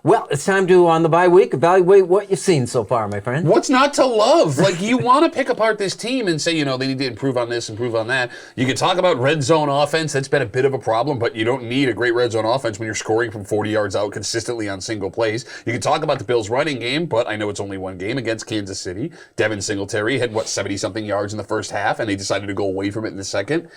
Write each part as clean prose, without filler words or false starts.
Well, it's time to, on the bye week, evaluate what you've seen so far, my friend. What's not to love? Like, you want to pick apart this team and say, they need to improve on this, improve on that. You can talk about red zone offense. That's been a bit of a problem, but you don't need a great red zone offense when you're scoring from 40 yards out consistently on single plays. You can talk about the Bills' running game, but I know it's only one game against Kansas City. Devin Singletary had, 70-something yards in the first half, and they decided to go away from it in the second.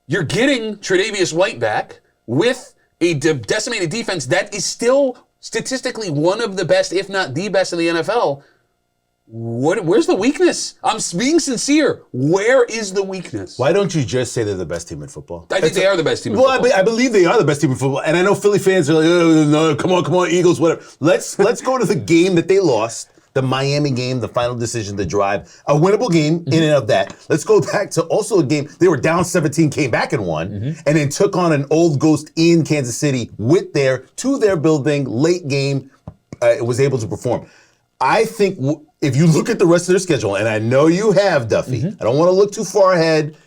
You're getting Tre'Davious White back with a decimated defense that is still statistically one of the best, if not the best in the NFL. Where's the weakness? I'm being sincere. Where is the weakness? Why don't you just say they're the best team in football? I think they are the best team in football. Well, I believe they are the best team in football. And I know Philly fans are like, oh, no, come on, Eagles, whatever. Let's go to the game that they lost, the Miami game, the final decision to drive. A winnable game in and of that. Let's go back to also a game. They were down 17, came back and won, and then took on an old ghost in Kansas City to their building, late game, was able to perform. I think if you look at the rest of their schedule, and I know you have, Duffy, I don't want to look too far ahead.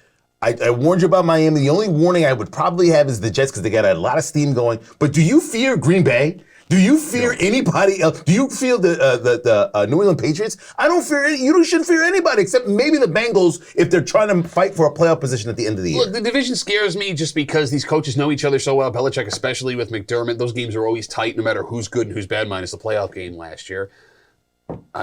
I warned you about Miami. The only warning I would probably have is the Jets because they got a lot of steam going. But do you fear Green Bay? Do you fear anybody else? Do you feel the New England Patriots? I don't fear any. You shouldn't fear anybody except maybe the Bengals if they're trying to fight for a playoff position at the end of the year. Look, the division scares me just because these coaches know each other so well. Belichick, especially with McDermott, those games are always tight no matter who's good and who's bad, minus the playoff game last year.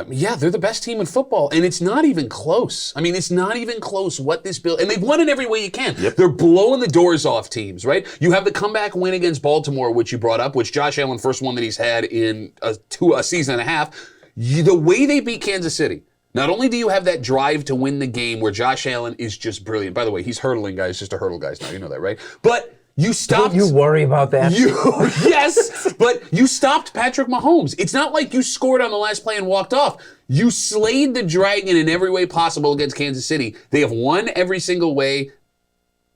Yeah, they're the best team in football, and it's not even close. I mean, it's not even close what this Bill, and they've won in every way you can. Yep. They're blowing the doors off teams, right? You have the comeback win against Baltimore, which you brought up, which Josh Allen, first one that he's had in a season and a half. The way they beat Kansas City, not only do you have that drive to win the game where Josh Allen is just brilliant. By the way, he's hurdling guys just to hurdle guys now. You know that, right? But you stopped. Don't you worry about that? Yes, but you stopped Patrick Mahomes. It's not like you scored on the last play and walked off. You slayed the dragon in every way possible against Kansas City. They have won every single way.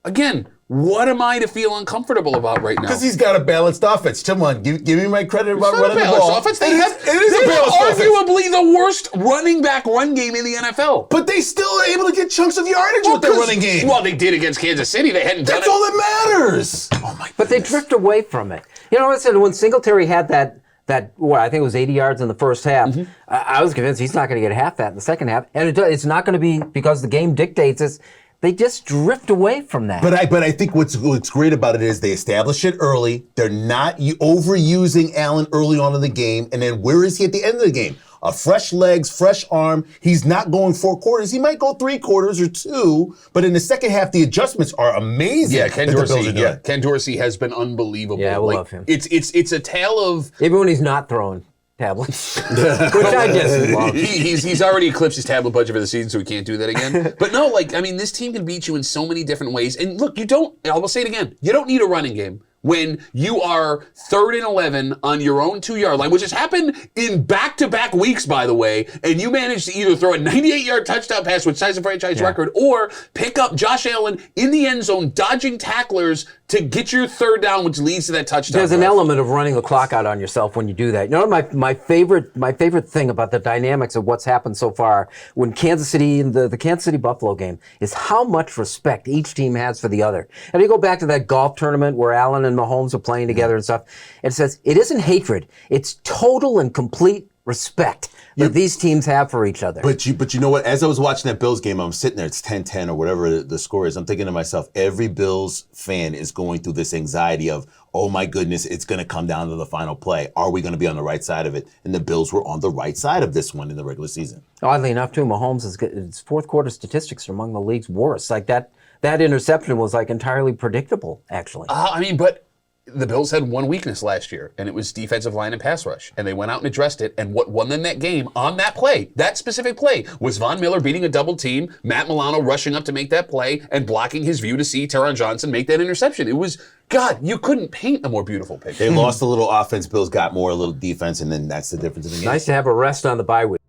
Again, what am I to feel uncomfortable about right now? Because he's got a balanced offense. Come on, give me my credit about running the ball. Offense. They have arguably the worst running back run game in the NFL. But they still are able to get chunks of yardage with their running game. Well, they did against Kansas City. They hadn't done it. That's all that matters. Oh my goodness. But they drift away from it. You know what I said? When Singletary had that I think it was 80 yards in the first half, I was convinced he's not going to get half that in the second half. And it's not going to be because the game dictates it. They just drift away from that. But I think what's great about it is they establish it early. They're not overusing Allen early on in the game. And then where is he at the end of the game? Fresh legs, fresh arm. He's not going 4 quarters. He might go 3 quarters or 2. But in the second half, the adjustments are amazing. Yeah, Ken Dorsey has been unbelievable. Yeah, I love him. It's a tale of even when he's not throwing tablets, which I just love. He's already eclipsed his tablet budget for the season, so he can't do that again. But no, this team can beat you in so many different ways. And look, I will say it again, you don't need a running game when you are 3rd and 11 on your own 2-yard line, which has happened in back-to-back weeks, by the way, and you manage to either throw a 98-yard touchdown pass, which ties a franchise record, or pick up Josh Allen in the end zone, dodging tacklers to get your 3rd down, which leads to that touchdown. There's an element of running the clock out on yourself when you do that. You know, my favorite thing about the dynamics of what's happened so far when Kansas City, the Kansas City Buffalo game, is how much respect each team has for the other. And you go back to that golf tournament where Allen and Mahomes are playing together and stuff. It says it isn't hatred; it's total and complete respect that these teams have for each other. But you know what? As I was watching that Bills game, I'm sitting there. It's 10-10 or whatever the score is. I'm thinking to myself, every Bills fan is going through this anxiety of, oh my goodness, it's going to come down to the final play. Are we going to be on the right side of it? And the Bills were on the right side of this one in the regular season. Oddly enough, too, Mahomes' his fourth quarter statistics are among the league's worst. Like that interception was entirely predictable, actually. But the Bills had one weakness last year, and it was defensive line and pass rush. And they went out and addressed it, and what won them that game on that play, that specific play, was Von Miller beating a double team, Matt Milano rushing up to make that play, and blocking his view to see Taron Johnson make that interception. It was, God, you couldn't paint a more beautiful picture. They lost a little offense, Bills got more, a little defense, and then that's the difference in the game. Nice to have a rest on the bye week.